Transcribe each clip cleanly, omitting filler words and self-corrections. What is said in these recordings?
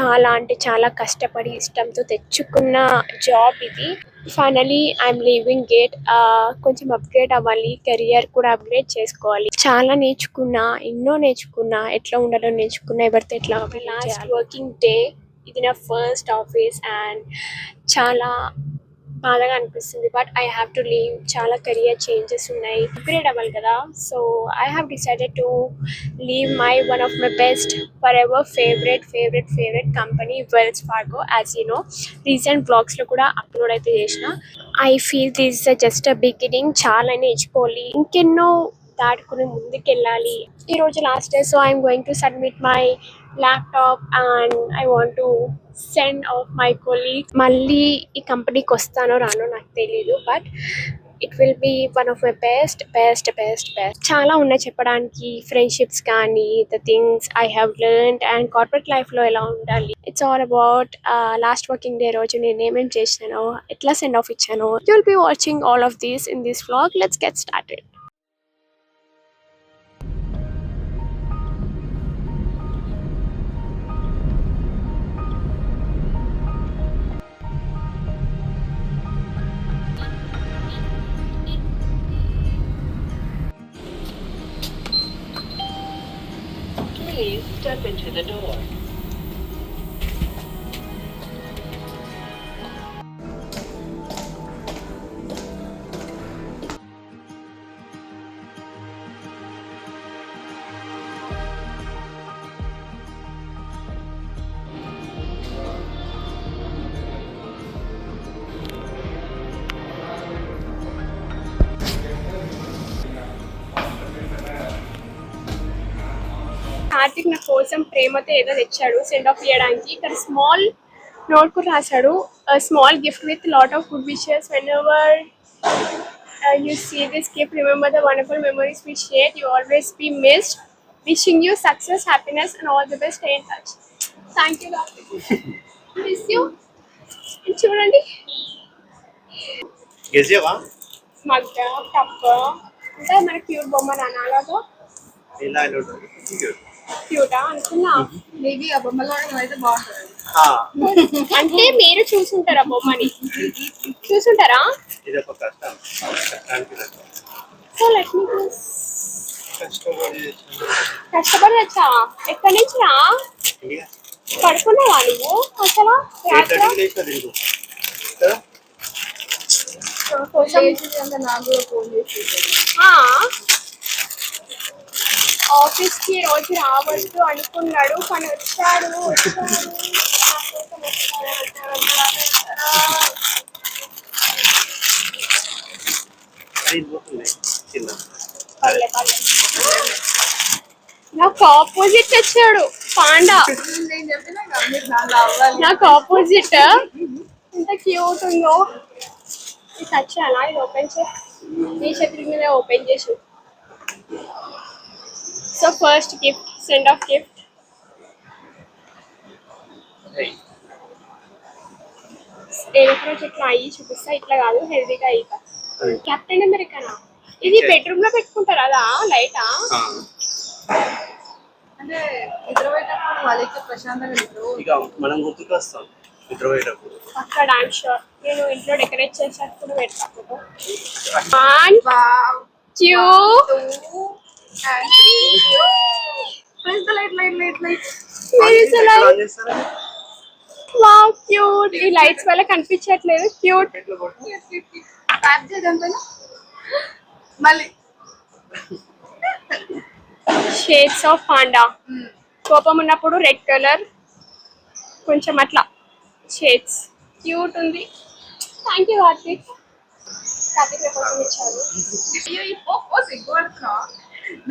చాలా అంటే చాలా కష్టపడి ఇష్టంతో తెచ్చుకున్న జాబ్ ఇది. Finally I'm leaving it. కొంచెం అప్గ్రేడ్ అవ్వాలి, కెరియర్ కూడా అప్గ్రేడ్ చేసుకోవాలి. చాలా నేర్చుకున్నా, ఎన్నో నేర్చుకున్నా, ఎట్లా ఉండాలో నేర్చుకున్నా, ఎవరితో ఎట్లా లాస్ట్ వర్కింగ్ డే. ఇది నా ఫస్ట్ ఆఫీస్ అండ్ చాలా బాధగా అనిపిస్తుంది. But I have to leave. చాలా కెరియర్ చేంజెస్ ఉన్నాయి, అప్గ్రేడ్ అవ్వాలి కదా. So I have decided to leave my one of my best for ever favourite company Wells Fargo. As you know, recent బ్లాగ్స్లో కూడా upload అయితే చేసిన. I feel this just a beginning. చాలా నేర్చుకోవాలి, ఇంకెన్నో దాటుకుని ముందుకెళ్ళాలి. ఈరోజు last day, so I'm going to submit my laptop and I want to send off my colleague. మళ్ళీ ఈ కంపెనీకి వస్తానో రానో నాకు తెలీదు, but it will be one of my best. చాలా ఉన్నాయి చెప్పడానికి, ఫ్రెండ్షిప్స్ కానీ, the things I have learned and corporate లైఫ్లో ఎలా ఉండాలి. It's all about last working day రోజు నేను ఏమేమి చేసినానో, ఎట్లా సెండ్ ఆఫ్ ఇచ్చానో. You will be watching all of these in this vlog. Let's get started. Please step into the door. Karthik నా కోసం ప్రేమతో ఏదో తెచ్చాడు సెండ్ ఆఫ్ చేయడానికి. ఇక్కడ స్మాల్ నోట్ కూడా రాశాడు, small gift with lot of good wishes. When ever you see this gift, remember the wonderful memories we shared. You always be missed. Wishing you success, happiness and all the best. Stay in touch. Thank you Karthik. Miss you. చూడండి, గెజేవా మగ్గ కప్ప అంటే మన cute బొమ్మ నాన్నలాగా ఇలా cute క్యూటా అనుకున్నా. Maybe ఆ బొమ్మలో అయితే బాగుంటుంది. అంటే మీరు చూసుంటారా బొమ్మని? చూసుంటారా? ఇది ఒక కష్టం. సో లెట్ మీ కష్టపడి వచ్చా. ఎక్కడి నుంచి రా? పడుకున్నావా నువ్వు అసలు? నాకు ఫోన్ చేసి ఆఫీస్ కి రోజు రావద్దు అనుకున్నాడు, కానీ వచ్చాడు. నాకు ఆపోజిట్ వచ్చాడు పాండా. నేను చెప్పినా మీరు దాంట్లో అవ్వాలి. నాకు ఆపోజిట్ ఎంత క్యూట్ ఉందో. ఇది వచ్చానా? ఇది ఓపెన్ చేసి నీ చేతుల మీద ఓపెన్ చేసి. So first gift, send off gift. ఏదో ప్రాజెక్ట్ అయ్యి చూపిస్తా, ఇట్లా కాదు, హెల్దీగా అయ్యితా. కెప్టెన్ అమెరికానా? ఇది బెడ్రూమ్ లో పెట్టుకుంటారు అదా లైటా? అంటే నిద్ర పోయేటప్పుడు వాళ్ళకి ప్రశాంతంగా నిద్ర ఇక మనం గుర్తుకు వస్తాం నిద్ర పోయేటప్పుడు. అక్కడ ఐమ్ షూర్ నేను ఇంట్లో డెకరేట్ చేసేటప్పుడు పెట్టుకుంటా. Wow cute. ఈ లైట్స్ వల్ల కనిపించట్లేదు. క్యూట్. మళ్ళీ షేడ్స్ ఆఫ్ పాండా. కోపం ఉన్నప్పుడు రెడ్ కలర్, కొంచెం అట్లా షేడ్స్. క్యూట్ ఉంది. Thank you Karthik. కార్తిక్ నా కోసం ఇచ్చారు. అయ్యో ఈ పోపో సిగ్గుపడతా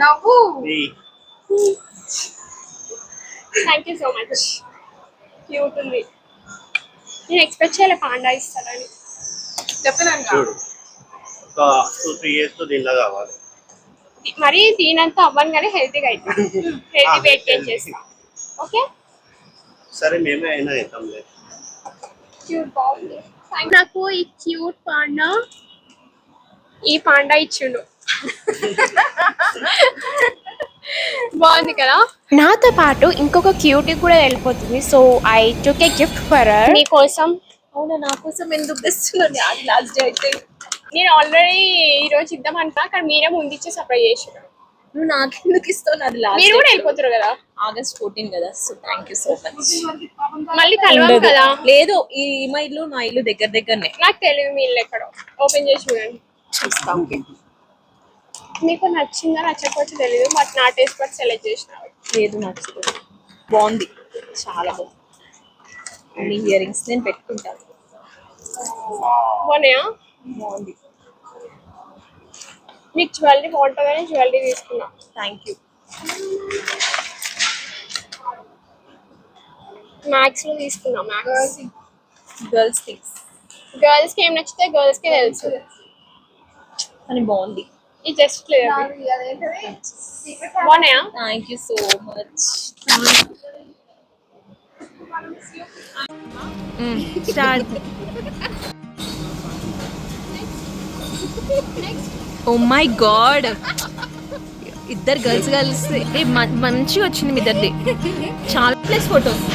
నవ్వు. Thank you so much. Cute ఉంది. నేను ఎక్స్పెక్ట్ చేయలే పాండా ఇస్తారని. చెప్పినాను చూడు, ఒక 2-3 years తో దీనిలా కావాలి. మరి దీనంతా అవ్వను కానీ హెల్తీగా అయితే హెల్తీ వెయిట్ గెయిన్ చేస్తా. ఓకే సరే, మేమే అయినా అవుతాంలే. క్యూట్ బాగుంది. నాకు ఈ క్యూట్ పాండా, ఈ పాండా ఇచ్చిండు. బాగుంది కదా. నాతో పాటు ఇంకొక క్యూటీ కూడా వెళ్ళిపోతుంది. So I took A gift for her. మీకోసం. అవునా, నా కోసం ఎందుకు తెస్తున్నాను? అది లాస్ట్ డే అయితే నేను ఆల్రెడీ ఈ రోజు ఇద్దాం అనుకున్నా, కానీ మీరే ముందు ఇచ్చి సర్ప్రైజ్ చేసారు. నువ్వు నాకెందుకు ఇస్తావు? అది మీరు లాస్ట్ కూడా వెళ్ళిపోతారు కదా ఆగస్ట్ 14 కదా. So thank you so much. మళ్ళీ కలవాలి కదా. లేదు, మా ఇల్లు నా ఇల్లు దగ్గర దగ్గరనే. నాకు తెలియదు మీ ఇల్లు ఎక్కడో. ఓపెన్ చేసి చూడండి. చూస్తాం. మీకు నచ్చిందా నచ్చకపోతే తెలియదు, బట్ నా టేస్ట్ బట్ సెలెక్ట్ చేసిన. లేదు, నచ్చదు. బాగుంది, చాలా బాగుంది. అన్ని ఇయర్ రింగ్స్ నేను పెట్టుకుంటాను. బాగున్నాయా? బాగుంది. మీకు జ్యువెలరీ బాగుంటుందని జ్యువెలరీ తీసుకున్నా. Thank you. మ్యాక్స్ లో తీసుకున్నా. Max girls things. గర్ల్స్ కి ఏం నచ్చితే గర్ల్స్ కి తెలుసు, కానీ బాగుంది. ఇది జస్ట్ లేదు. బాగున్నాయా? Thank you so much. Start. Oh my God, ఇద్దరు గర్ల్స్ కలిసి మంచిగా వచ్చింది మీ ఇద్దరిది. చాలా ప్లస్ ఫొటోస్.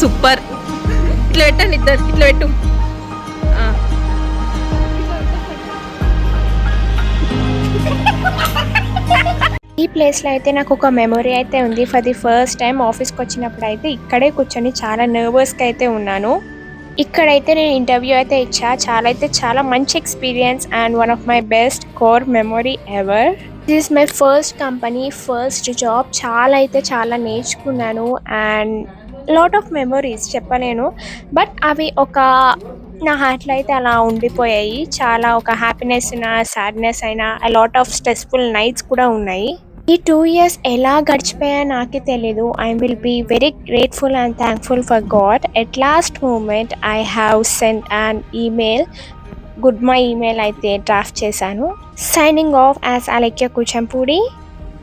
సూపర్. ఇట్లా పెట్టండి, ఇద్దరు ఇట్లా పెట్టు. ఈ ప్లేస్లో అయితే నాకు ఒక మెమొరీ అయితే ఉంది. ఫర్ ది ఫస్ట్ టైం ఆఫీస్కి వచ్చినప్పుడు అయితే ఇక్కడే కూర్చొని చాలా నర్వస్గా అయితే ఉన్నాను. ఇక్కడైతే నేను ఇంటర్వ్యూ అయితే ఇచ్చా. చాలా మంచి experience and one of my best core memory ever. This is my first company, first job. చాలా నేర్చుకున్నాను అండ్ లాట్ ఆఫ్ మెమొరీస్ చెప్పలేను, బట్ అవి ఒక నా హార్ట్లో అయితే అలా ఉండిపోయాయి. చాలా ఒక హ్యాపీనెస్ అయినా సాడ్నెస్ అయినా లాట్ ఆఫ్ స్ట్రెస్ఫుల్ నైట్స్ కూడా ఉన్నాయి. ఈ 2 years ఎలా గడిచిపోయా నాకే తెలీదు. I will be very grateful and thankful for God. At last moment I have sent an email. My email అయితే డ్రాఫ్ట్ చేశాను. Signing off as Alekhya Kuchampudi.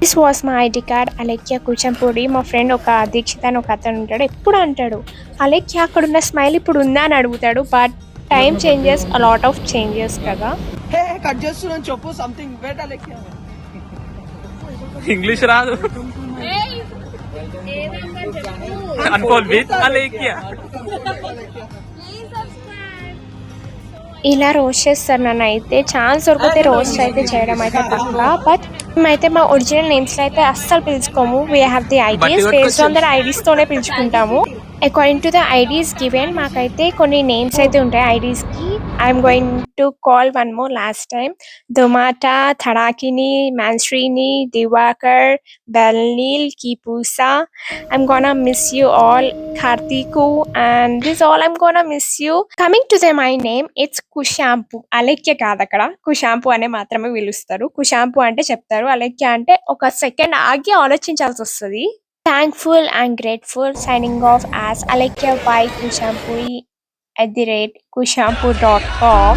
This was my ID card, Alekhya Kuchampudi. మా ఫ్రెండ్ ఒక దీక్షిత్ అని ఒక అతను ఉంటాడు, ఎప్పుడు అంటాడు అలెక్య అక్కడున్న స్మైల్ ఇప్పుడు ఉందా అని అడుగుతాడు. But time changes, a lot of changes కదా. కట్ చేస్తున్నాను చెప్పు సంథింగ్ బెట్ అలెక్య. ఇంగ్లీష్ రాదు అనుకోల్ విత్ అలేఖ్య. ఇలా రోస్ట్ చేస్తారు నన్ను అయితే. ఛాన్స్ దొరికితే రోస్ట్ అయితే చేయడం అయితే పక్కా. బట్ మేమైతే మా ఒరిజినల్ నేమ్స్లో అయితే అస్సలు పిలుచుకోము. We have the IDs, based on their ఐడీస్తోనే పిలుచుకుంటాము. According to the IDs given మాకైతే కొన్ని నేమ్స్ అయితే ఉంటాయి ఐడీస్కి. I'm going to call one more last time. దుమాటా, థడాకిని, మాన్శ్రీని, దివాకర్, బెల్నీల్, కీపూసా. I'm gonna miss you all, Kartiku, and this all I'm gonna miss you. Coming to my name, it's కుషాంపు. అలెక్య కాదు, అక్కడ కుషాంపు అనే మాత్రమే పిలుస్తారు. కుషాంపు అంటే చెప్తారు, అలెక్య అంటే ఒక సెకండ్ ఆగి ఆలోచించాల్సి వస్తుంది. Thankful and grateful. Signing off as Alekhya by kushampu@kushampu.com.